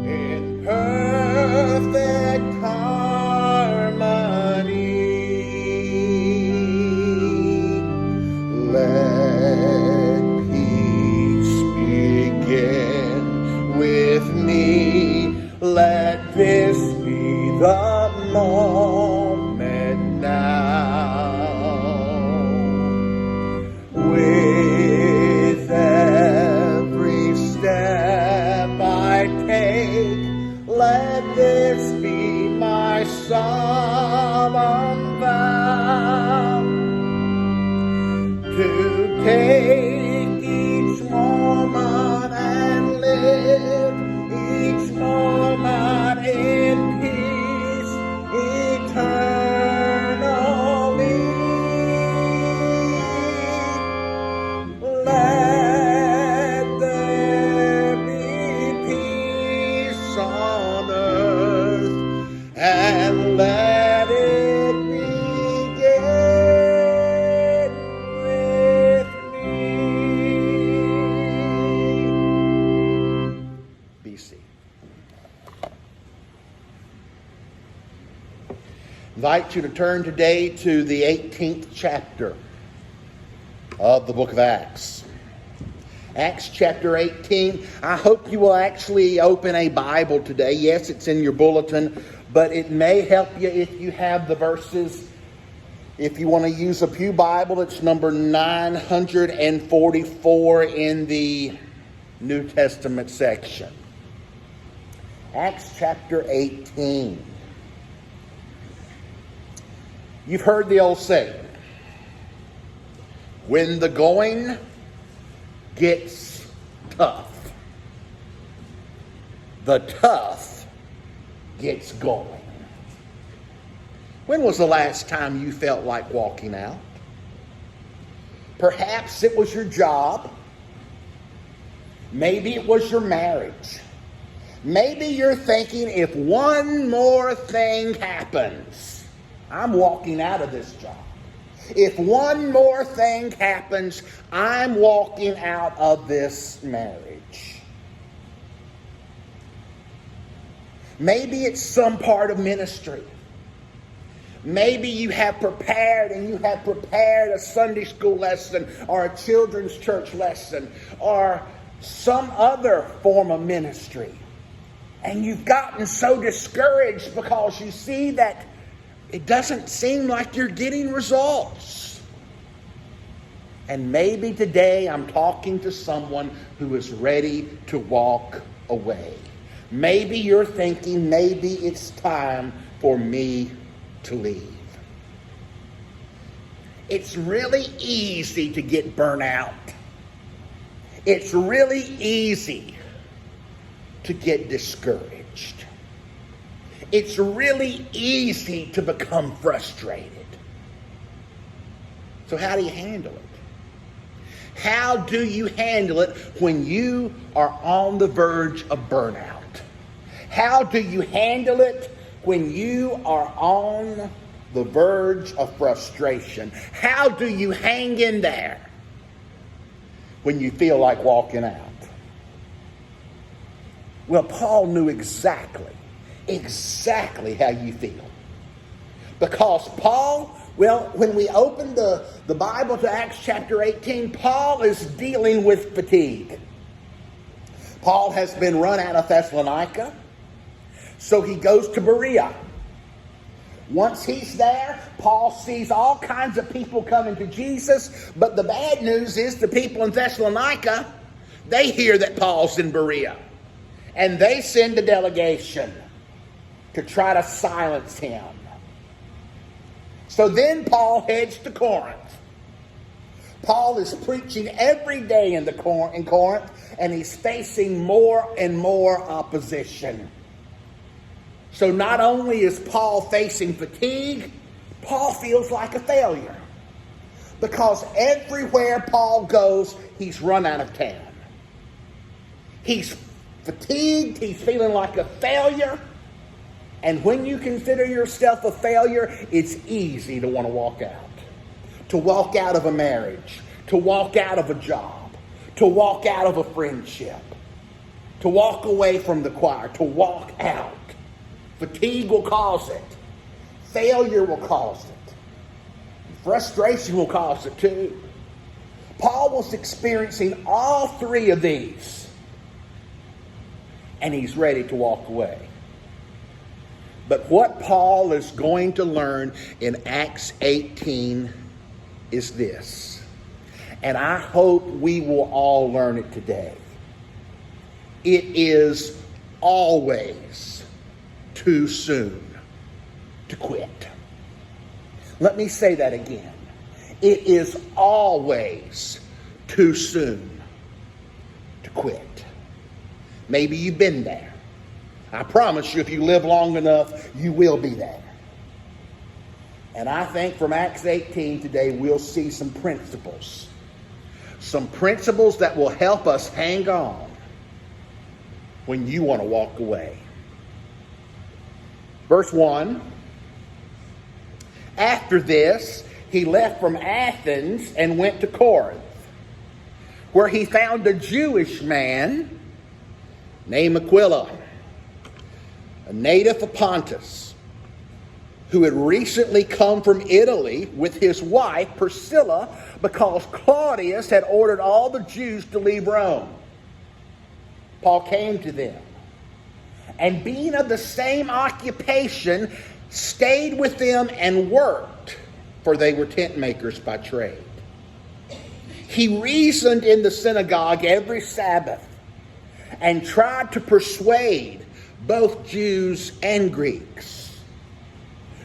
in perfect harmony. Let peace begin with me. Let this be the moment now. With every step I take, let this be my solemn vow to take each moment and live each moment in peace eternally. Let there be peace on earth, and let it begin with me. Be seated. I invite you to turn today to the 18th chapter of the book of Acts. Acts chapter 18. I hope you will actually open a Bible today. Yes, it's in your bulletin, but it may help you if you have the verses. If you want to use a pew Bible, it's number 944 in the New Testament section. Acts chapter 18. You've heard the old saying, when the going gets tough, the tough gets going. When was the last time you felt like walking out? Perhaps it was your job. Maybe it was your marriage. Maybe you're thinking, if one more thing happens, I'm walking out of this job. If one more thing happens, I'm walking out of this marriage. Maybe it's some part of ministry. Maybe you have prepared a Sunday school lesson or a children's church lesson or some other form of ministry. And you've gotten so discouraged because you see that it doesn't seem like you're getting results. And maybe today I'm talking to someone who is ready to walk away. Maybe you're thinking, maybe it's time for me to leave. It's really easy to get burnt out. It's really easy to get discouraged. It's really easy to become frustrated. So how do you handle it? How do you handle it when you are on the verge of burnout? How do you handle it when you are on the verge of frustration? How do you hang in there when you feel like walking out? Well, Paul knew exactly how you feel. Because Paul, when we open the Bible to Acts chapter 18, Paul is dealing with fatigue. Paul has been run out of Thessalonica, so he goes to Berea. Once he's there, Paul sees all kinds of people coming to Jesus, but the bad news is the people in Thessalonica, they hear that Paul's in Berea, and they send a delegation to try to silence him. So then Paul heads to Corinth. Paul is preaching every day in Corinth, and he's facing more and more opposition. So not only is Paul facing fatigue, Paul feels like a failure. Because everywhere Paul goes, he's run out of town. He's fatigued, he's feeling like a failure. And when you consider yourself a failure, it's easy to want to walk out. To walk out of a marriage. To walk out of a job. to walk out of a friendship, to walk away from the choir, to walk out. Fatigue will cause it. Failure will cause it. Frustration will cause it too. Paul was experiencing all three of these, and he's ready to walk away. But what Paul is going to learn in Acts 18 is this, and I hope we will all learn it today. It is always too soon to quit. Let me say that again. It is always too soon to quit. Maybe you've been there. I promise you, if you live long enough, you will be there. And I think from Acts 18 today, we'll see some principles. Some principles that will help us hang on when you want to walk away. Verse 1. After this, he left from Athens and went to Corinth, where he found a Jewish man named Aquila, a native of Pontus, who had recently come from Italy with his wife Priscilla, because Claudius had ordered all the Jews to leave Rome. Paul came to them, and being of the same occupation, stayed with them and worked, for they were tent makers by trade. He reasoned in the synagogue every Sabbath and tried to persuade both Jews and Greeks.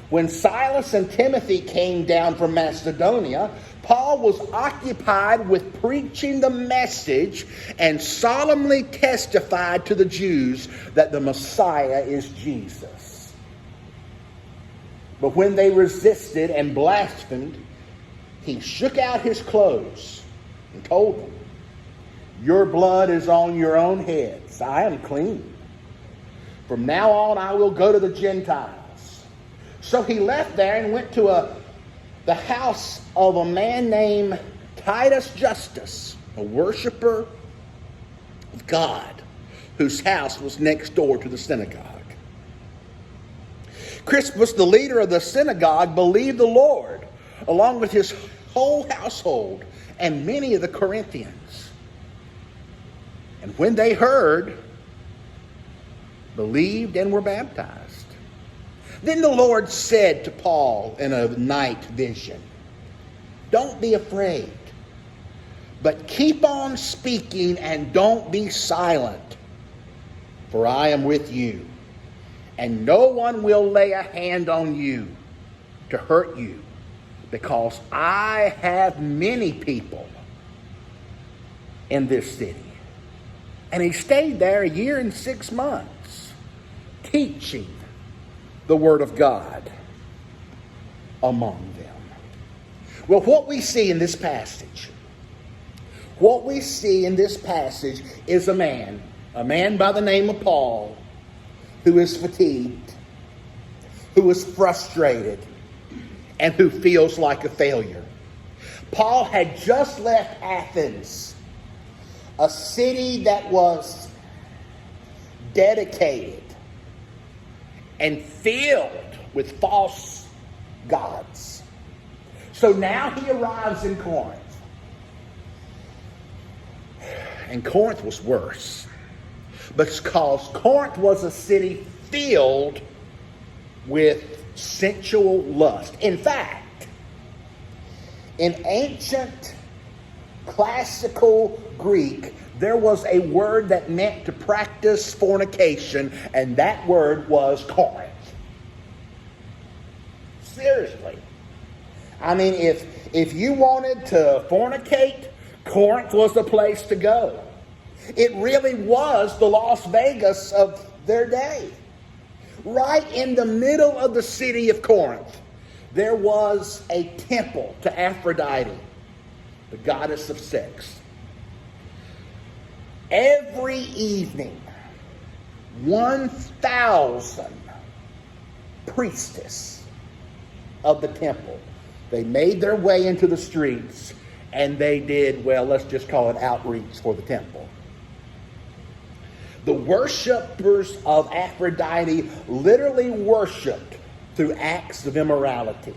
When Silas and Timothy came down from Macedonia, Paul was occupied with preaching the message and solemnly testified to the Jews that the Messiah is Jesus. But when they resisted and blasphemed, he shook out his clothes and told them, "Your blood is on your own heads. I am clean. From now on I will go to the Gentiles." So he left there and went to the house of a man named Titus Justus, a worshiper of God, whose house was next door to the synagogue. Crispus, the leader of the synagogue, believed the Lord, along with his whole household, and many of the Corinthians. And when they heard, believed and were baptized. Then the Lord said to Paul in a night vision, "Don't be afraid, but keep on speaking and don't be silent, for I am with you, and no one will lay a hand on you to hurt you, because I have many people in this city." And he stayed there 1 year and 6 months, teaching the Word of God among them. Well, what we see in this passage is a man by the name of Paul, who is fatigued, who is frustrated, and who feels like a failure. Paul had just left Athens, a city that was dedicated and filled with false gods. So now he arrives in Corinth. And Corinth was worse, because Corinth was a city filled with sensual lust. In fact, in ancient classical Greek, there was a word that meant to practice fornication, and that word was Corinth. Seriously. I mean, if you wanted to fornicate, Corinth was the place to go. It really was the Las Vegas of their day. Right in the middle of the city of Corinth, there was a temple to Aphrodite, the goddess of sex. Every evening, 1,000 priestesses of the temple, they made their way into the streets and they did, well, let's just call it outreach for the temple. The worshipers of Aphrodite literally worshiped through acts of immorality.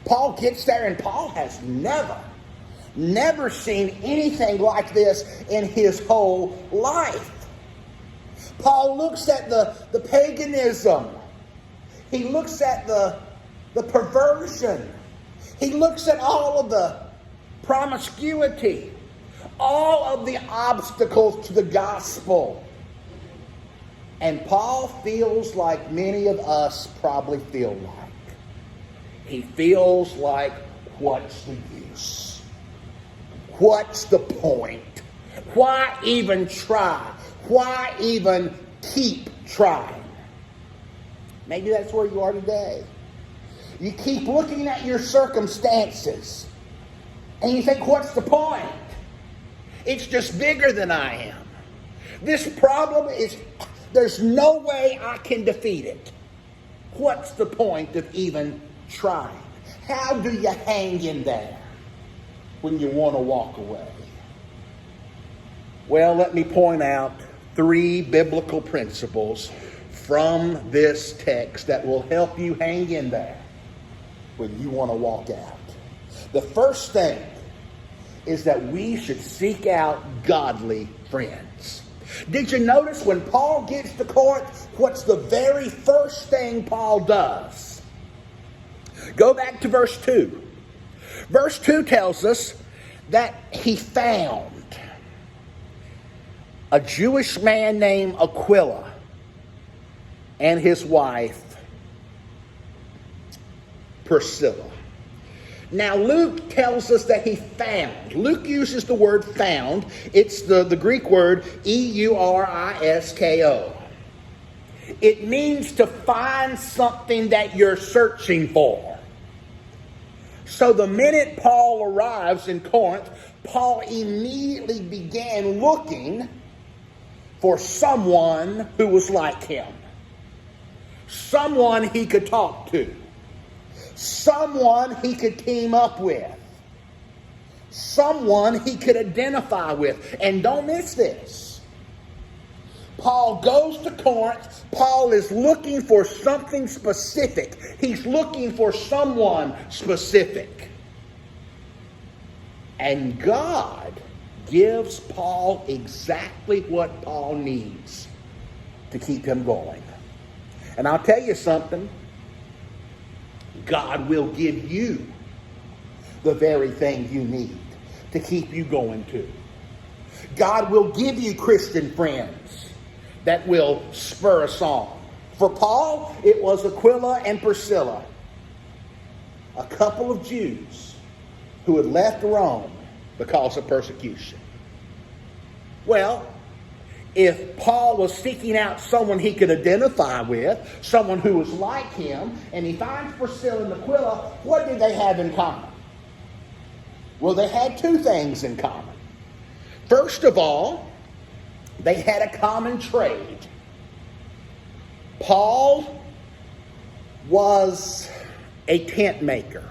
Paul gets there, and Paul has never seen anything like this in his whole life. Paul looks at the paganism. He looks at the perversion. He looks at all of the promiscuity, all of the obstacles to the gospel. And Paul feels like many of us probably feel like. He feels like, what's the use? What's the point? Why even try? Why even keep trying? Maybe that's where you are today. You keep looking at your circumstances and you think, what's the point? It's just bigger than I am. This problem there's no way I can defeat it. What's the point of even trying? How do you hang in there when you want to walk away? Well, let me point out 3 biblical principles from this text that will help you hang in there when you want to walk out. The first thing is that we should seek out godly friends. Did you notice when Paul gets to Corinth, what's the very first thing Paul does? Go back to verse 2. Verse 2 tells us that he found a Jewish man named Aquila and his wife Priscilla. Now Luke tells us that he found. Luke uses the word found. It's the Greek word eurisko. It means to find something that you're searching for. So the minute Paul arrives in Corinth, Paul immediately began looking for someone who was like him. Someone he could talk to. Someone he could team up with. Someone he could identify with. And don't miss this. Paul goes to Corinth. Paul is looking for something specific. He's looking for someone specific. And God gives Paul exactly what Paul needs to keep him going. And I'll tell you something. God will give you the very thing you need to keep you going too. God will give you Christian friends that will spur us on. For Paul, it was Aquila and Priscilla, a couple of Jews who had left Rome because of persecution. Well, if Paul was seeking out someone he could identify with, someone who was like him, and he finds Priscilla and Aquila, what did they have in common? Well, they had 2 things in common. First of all, they had a common trade. Paul was a tent maker.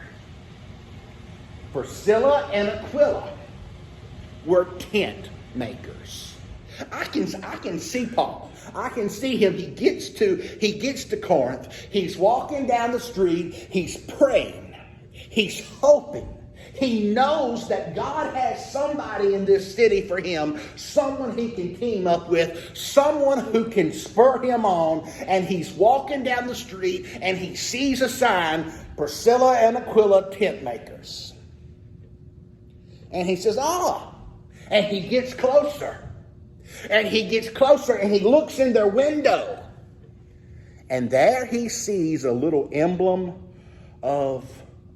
Priscilla and Aquila were tent makers. I can see Paul. I can see him. He gets to Corinth. He's walking down the street. He's praying. He's hoping. He knows that God has somebody in this city for him, someone he can team up with, someone who can spur him on. And he's walking down the street and he sees a sign, Priscilla and Aquila, tent makers. And he says, and he gets closer. And he gets closer and he looks in their window. And there he sees a little emblem of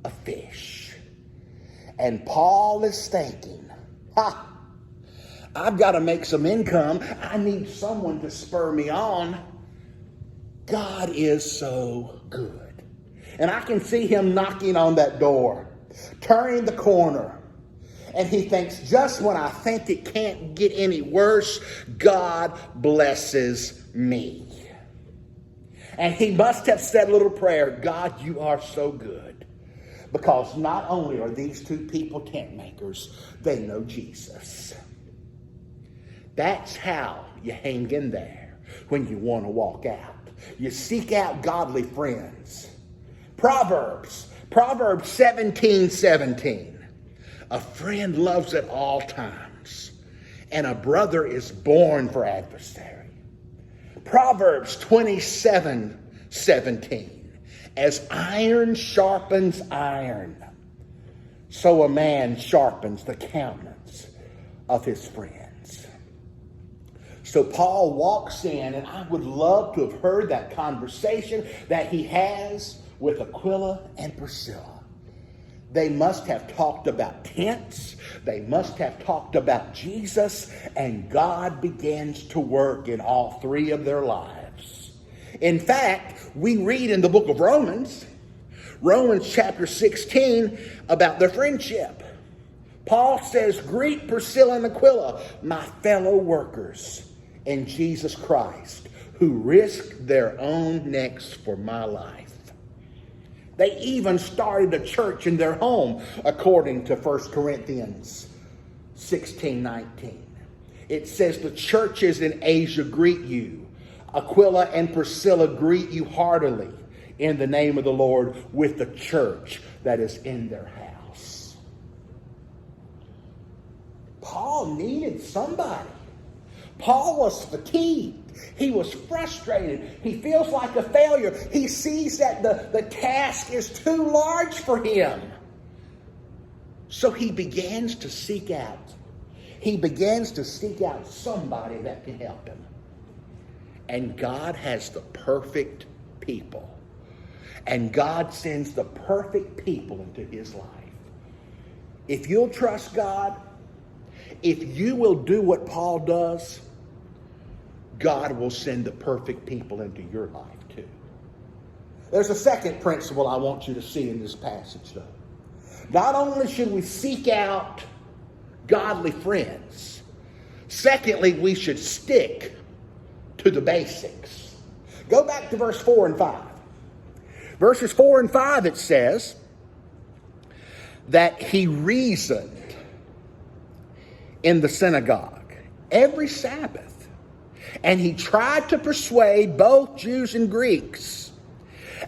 a fish. And Paul is thinking, I've got to make some income. I need someone to spur me on. God is so good. And I can see him knocking on that door, turning the corner. And he thinks, just when I think it can't get any worse, God blesses me. And he must have said a little prayer, God, you are so good. Because not only are these two people tent makers, they know Jesus. That's how you hang in there when you want to walk out. You seek out godly friends. Proverbs 17:17. A friend loves at all times, and a brother is born for adversary. Proverbs 27:17. As iron sharpens iron, so a man sharpens the countenance of his friends. So Paul walks in, and I would love to have heard that conversation that he has with Aquila and Priscilla. They must have talked about tents. They must have talked about Jesus, and God begins to work in all three of their lives. In fact, we read in the book of Romans chapter 16, about their friendship. Paul says, "Greet Priscilla and Aquila, my fellow workers in Jesus Christ, who risked their own necks for my life." They even started a church in their home, according to 1 Corinthians 16:19. It says, "The churches in Asia greet you. Aquila and Priscilla greet you heartily in the name of the Lord with the church that is in their house." Paul needed somebody. Paul was fatigued. He was frustrated. He feels like a failure. He sees that the task is too large for him. So he begins to seek out. He begins to seek out somebody that can help him. And God has the perfect people. And God sends the perfect people into his life. If you'll trust God, if you will do what Paul does, God will send the perfect people into your life too. There's a second principle I want you to see in this passage though. Not only should we seek out godly friends, secondly, we should stick to the basics. Go back to verse 4 and 5. Verses 4 and 5, it says that he reasoned in the synagogue every Sabbath, and he tried to persuade both Jews and Greeks.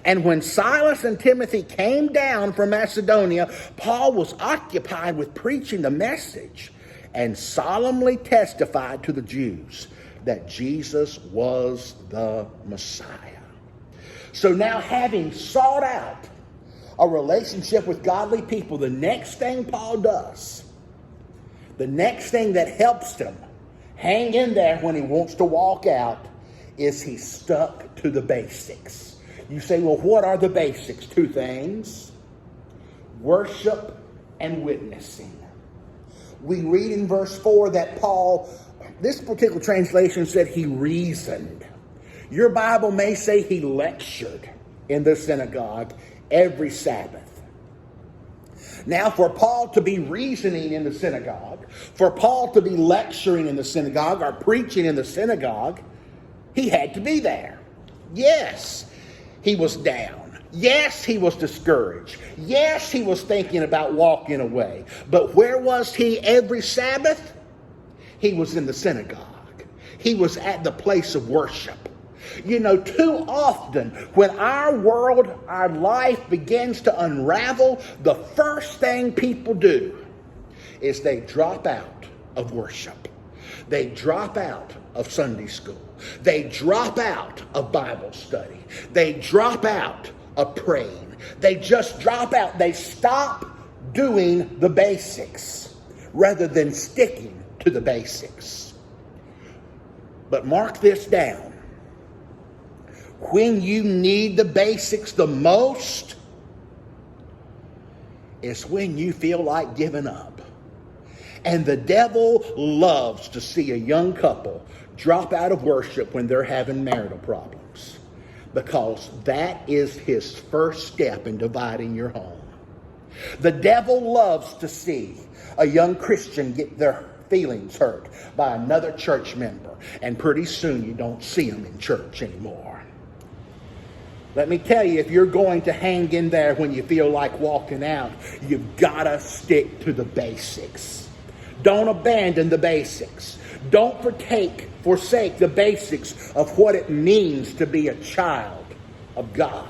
And when Silas and Timothy came down from Macedonia, Paul was occupied with preaching the message and solemnly testified to the Jews that Jesus was the Messiah. So now, having sought out a relationship with godly people, the next thing Paul does, the next thing that helps him hang in there when he wants to walk out, is he stuck to the basics. You say, well, what are the basics? Two things: worship and witnessing. We read in verse 4 that Paul, this particular translation said he reasoned. Your Bible may say he lectured in the synagogue every Sabbath. Now, for Paul to be reasoning in the synagogue, for Paul to be lecturing in the synagogue or preaching in the synagogue, he had to be there. Yes, he was down. Yes, he was discouraged. Yes, he was thinking about walking away. But where was he every Sabbath? He was in the synagogue. He was at the place of worship. You know, too often when our world, our life begins to unravel, the first thing people do is they drop out of worship. They drop out of Sunday school. They drop out of Bible study. They drop out of praying. They just drop out. They stop doing the basics rather than sticking to the basics. But mark this down. When you need the basics the most is when you feel like giving up. And the devil loves to see a young couple drop out of worship when they're having marital problems, because that is his first step in dividing your home. The devil loves to see a young Christian get their feelings hurt by another church member, and pretty soon you don't see them in church anymore. Let me tell you, if you're going to hang in there when you feel like walking out, you've got to stick to the basics. Don't abandon the basics. Don't forsake the basics of what it means to be a child of God.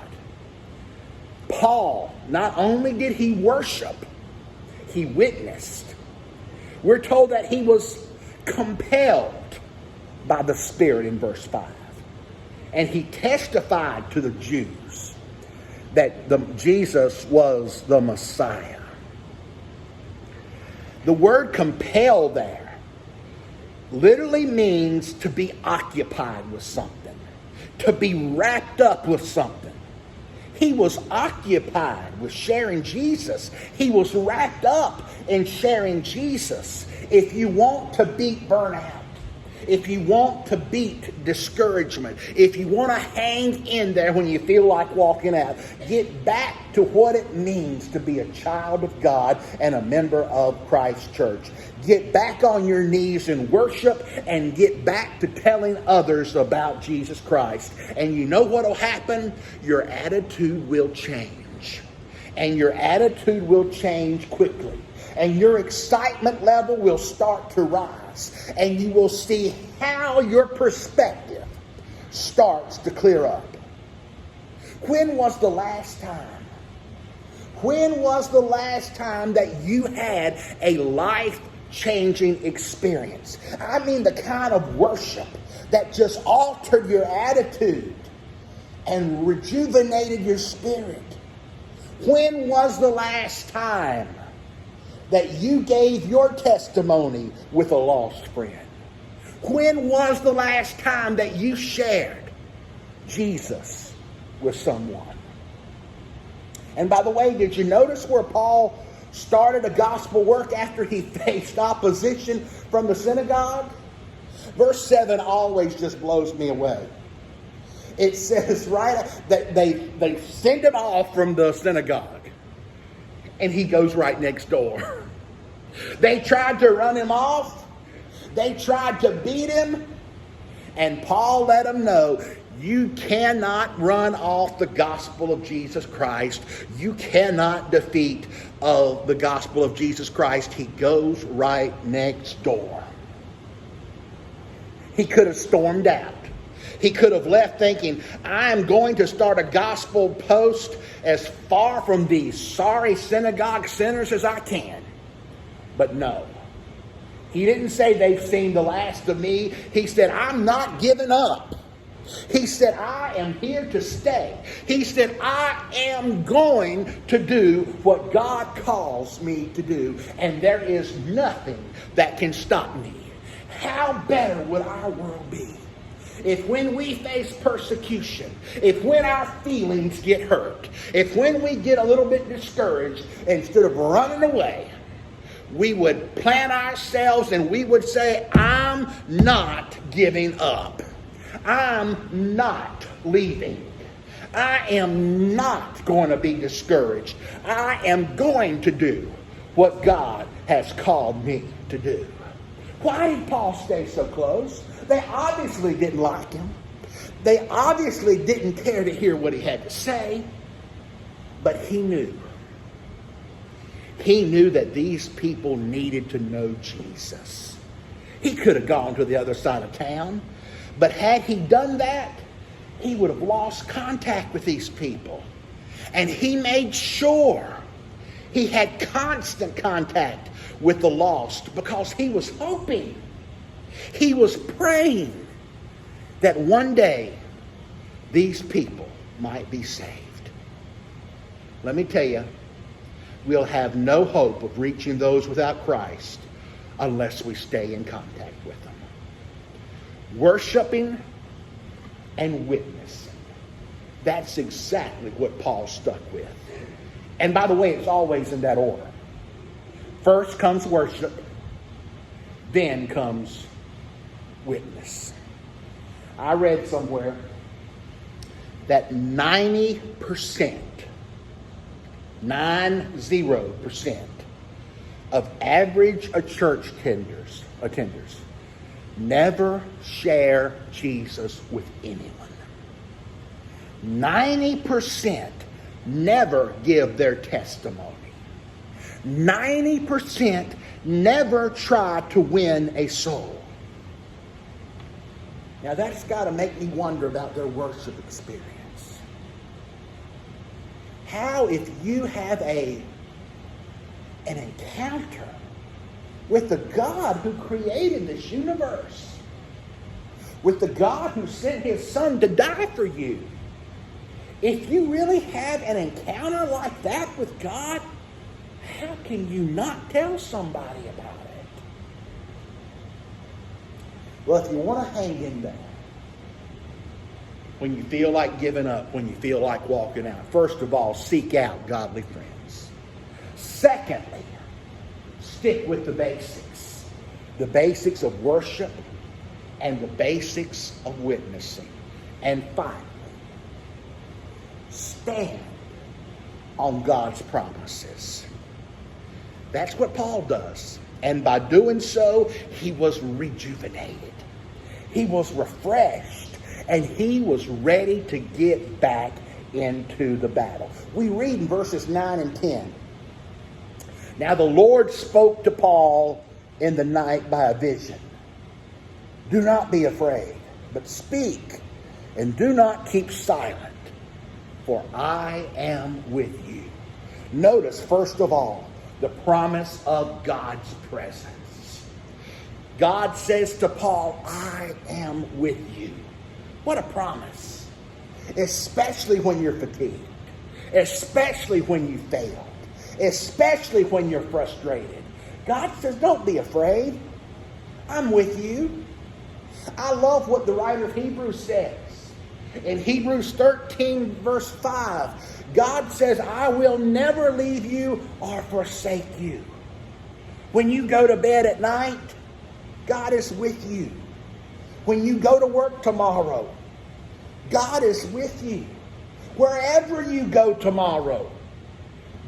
Paul, not only did he worship, he witnessed. We're told that he was compelled by the Spirit in verse 5. And he testified to the Jews that Jesus was the Messiah. The word compel there literally means to be occupied with something, to be wrapped up with something. He was occupied with sharing Jesus. He was wrapped up in sharing Jesus. If you want to beat burnout, if you want to beat discouragement, if you want to hang in there when you feel like walking out, get back to what it means to be a child of God and a member of Christ's church. Get back on your knees in worship and get back to telling others about Jesus Christ. And you know what will happen? Your attitude will change. And your attitude will change quickly. And your excitement level will start to rise. And you will see how your perspective starts to clear up. When was the last time? When was the last time that you had a life-changing experience? I mean the kind of worship that just altered your attitude and rejuvenated your spirit. When was the last time that you gave your testimony with a lost friend? When was the last time that you shared Jesus with someone? And by the way, did you notice where Paul started a gospel work after he faced opposition from the synagogue? Verse 7 always just blows me away. It says that they send him off from the synagogue. And he goes right next door. They tried to run him off. They tried to beat him. And Paul let them know, you cannot run off the gospel of Jesus Christ. You cannot defeat the gospel of Jesus Christ. He goes right next door. He could have stormed out. He could have left thinking, I am going to start a gospel post as far from these sorry synagogue sinners as I can. But no. He didn't say they've seen the last of me. He said, I'm not giving up. He said, I am here to stay. He said, I am going to do what God calls me to do. And there is nothing that can stop me. How better would our world be if when we face persecution, if when our feelings get hurt, if when we get a little bit discouraged, instead of running away, we would plant ourselves and we would say, I'm not giving up. I'm not leaving. I am not going to be discouraged. I am going to do what God has called me to do. Why did Paul stay so close? They obviously didn't like him. They obviously didn't care to hear what he had to say. But he knew. He knew that these people needed to know Jesus. He could have gone to the other side of town. But had he done that, he would have lost contact with these people. And he made sure he had constant contact with the lost because he was hoping, he was praying that one day these people might be saved. Let me tell you, we'll have no hope of reaching those without Christ unless we stay in contact with them. Worshiping and witnessing. That's exactly what Paul stuck with. And by the way, it's always in that order. First comes worship, then comes witness. I read somewhere that 90% of average church attenders never share Jesus with anyone. 90% never give their testimony. 90% never try to win a soul. Now that's got to make me wonder about their worship experience. How if you have an encounter with the God who created this universe, with the God who sent his son to die for you, if you really have an encounter like that with God, how can you not tell somebody about it? Well, if you want to hang in there, when you feel like giving up, when you feel like walking out, first of all, seek out godly friends. Secondly, stick with the basics of worship and the basics of witnessing. And finally, stand on God's promises. That's what Paul does. And by doing so, he was rejuvenated. He was refreshed. And he was ready to get back into the battle. We read in verses 9 and 10. Now the Lord spoke to Paul in the night by a vision. Do not be afraid, but speak, and do not keep silent, for I am with you. Notice, first of all, the promise of God's presence. God says to Paul, I am with you. What a promise. Especially when you're fatigued. Especially when you failed. Especially when you're frustrated. God says, don't be afraid. I'm with you. I love what the writer of Hebrews says. In Hebrews 13 verse 5, God says, I will never leave you or forsake you. When you go to bed at night, God is with you. When you go to work tomorrow, God is with you. Wherever you go tomorrow,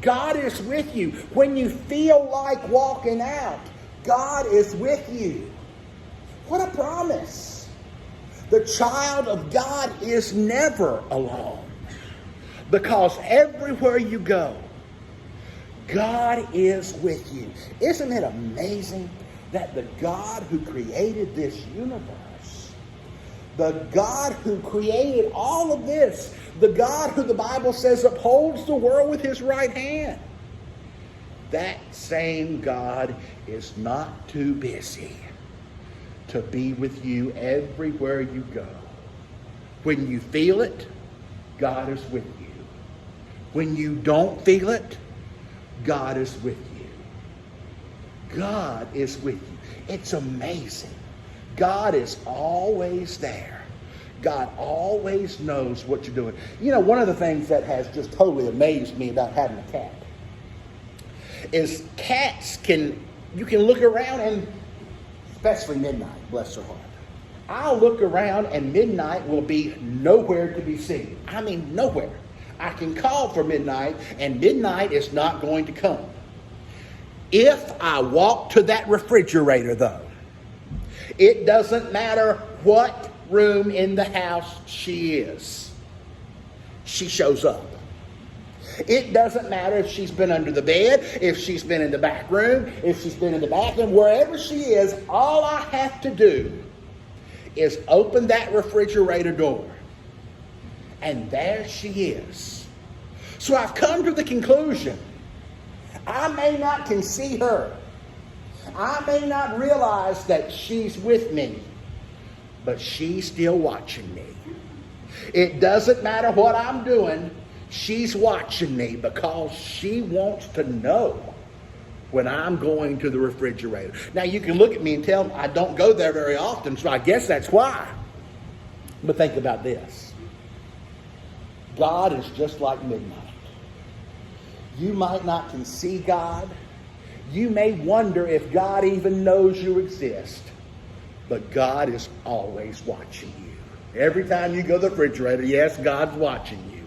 God is with you. When you feel like walking out, God is with you. What a promise. The child of God is never alone. Because everywhere you go, God is with you. Isn't it amazing that the God who created this universe, the God who created all of this, the God who the Bible says upholds the world with his right hand, that same God is not too busy to be with you everywhere you go. When you feel it, God is with you. When you don't feel it, God is with you. God is with you. It's amazing. God is always there. God always knows what you're doing. You know, one of the things that has just totally amazed me about having a cat is cats you can look around and, especially Midnight, bless her heart. I'll look around and Midnight will be nowhere to be seen. I mean, nowhere. I can call for Midnight and Midnight is not going to come. If I walk to that refrigerator, though, it doesn't matter what room in the house she is. She shows up. It doesn't matter if she's been under the bed, if she's been in the back room, if she's been in the bathroom, wherever she is, all I have to do is open that refrigerator door. And there she is. So I've come to the conclusion, I may not can see her. I may not realize that she's with me, but she's still watching me. It doesn't matter what I'm doing. She's watching me because she wants to know when I'm going to the refrigerator. Now, you can look at me and tell I don't go there very often, so I guess that's why. But think about this. God is just like Midnight. You might not can see God. You may wonder if God even knows you exist. But God is always watching you. Every time you go to the refrigerator, yes, God's watching you.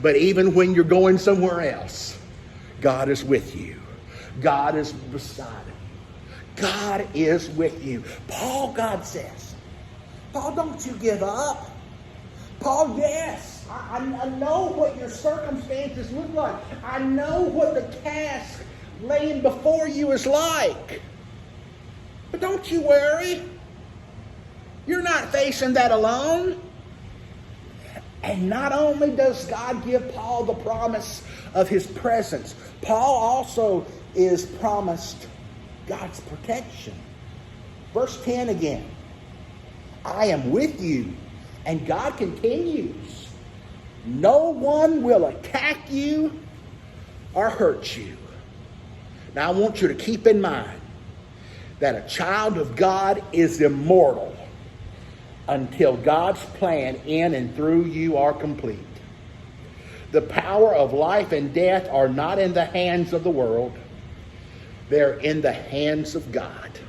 But even when you're going somewhere else, God is with you. God is beside you. God is with you. God says, Paul, don't you give up. Paul, yes, I know what your circumstances look like. I know what the task laying before you is like. But don't you worry. You're not facing that alone. And not only does God give Paul the promise of his presence, Paul also is promised God's protection. Verse 10 again. I am with you. And God continues. No one will attack you or hurt you. Now I want you to keep in mind that a child of God is immortal until God's plan in and through you are complete. The power of life and death are not in the hands of the world. They're in the hands of God.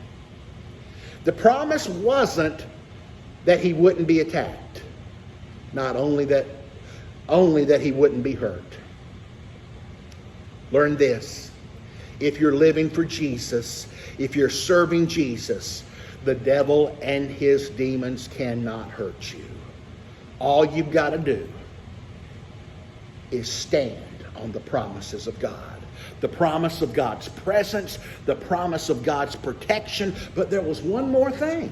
The promise wasn't that he wouldn't be attacked. Not only that he wouldn't be hurt. Learn this. If you're living for Jesus, if you're serving Jesus, the devil and his demons cannot hurt you. All you've got to do is stand on the promises of God. The promise of God's presence, the promise of God's protection. But there was one more thing.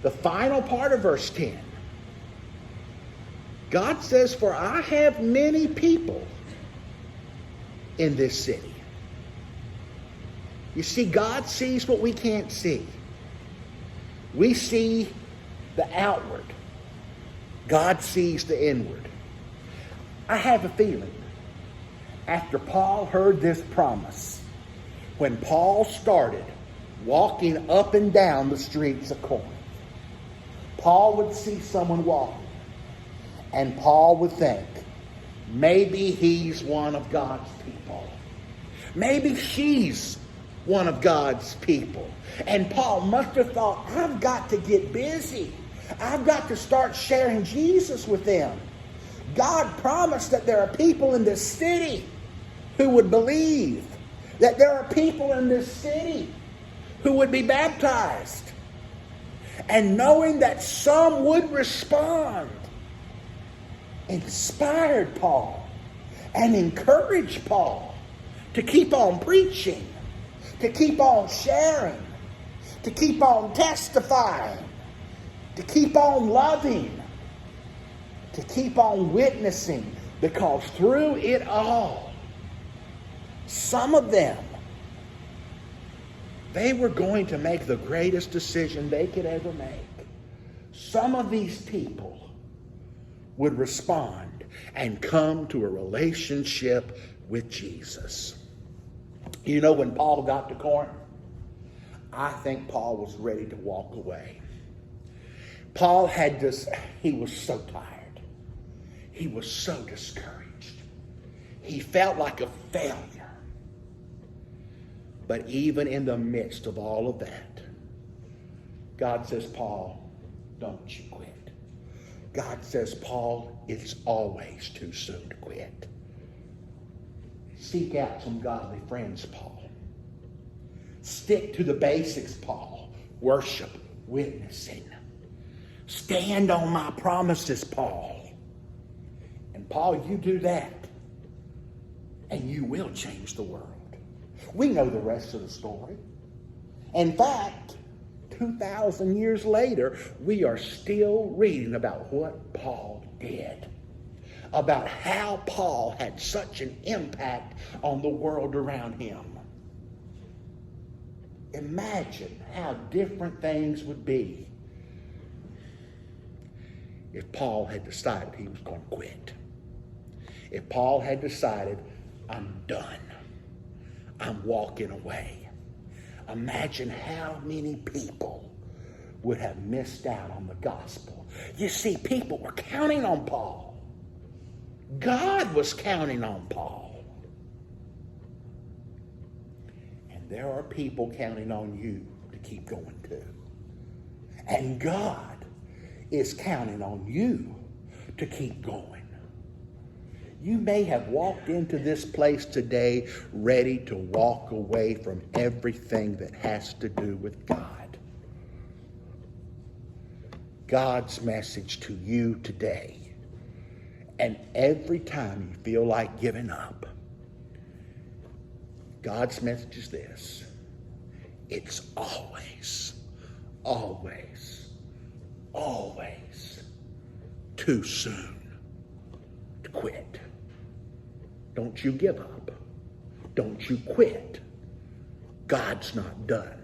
The final part of verse 10. God says, for I have many people in this city. You see, God sees what we can't see. We see the outward. God sees the inward. I have a feeling after Paul heard this promise, when Paul started walking up and down the streets of Corinth, Paul would see someone walking, and Paul would think, maybe he's one of God's people. Maybe she's one of God's people. And Paul must have thought, I've got to get busy. I've got to start sharing Jesus with them. God promised that there are people in this city who would believe. That there are people in this city who would be baptized. And knowing that some would respond, inspired Paul and encouraged Paul to keep on preaching, to keep on sharing, to keep on testifying, to keep on loving, to keep on witnessing, because through it all, some of them, they were going to make the greatest decision they could ever make. Some of these people would respond and come to a relationship with Jesus. You know, when Paul got to Corinth, I think Paul was ready to walk away. Paul he was so tired. He was so discouraged. He felt like a failure. But even in the midst of all of that, God says, Paul, don't you quit. God says, Paul, it's always too soon to quit. Seek out some godly friends, Paul. Stick to the basics, Paul. Worship, witnessing. Stand on my promises, Paul. And Paul, you do that, and you will change the world. We know the rest of the story. In fact, 2,000 years later, we are still reading about what Paul did. About how Paul had such an impact on the world around him. Imagine how different things would be if Paul had decided he was going to quit. If Paul had decided, I'm done. I'm walking away. Imagine how many people would have missed out on the gospel. You see, people were counting on Paul. God was counting on Paul. And there are people counting on you to keep going too. And God is counting on you to keep going. You may have walked into this place today ready to walk away from everything that has to do with God. God's message to you today. And every time you feel like giving up, God's message is this: it's always, always, always too soon to quit. Don't you give up. Don't you quit. God's not done.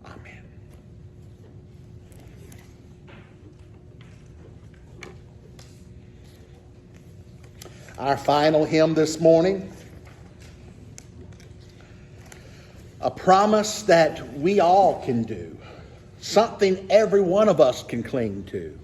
Amen. Our final hymn this morning, a promise that we all can do, something every one of us can cling to.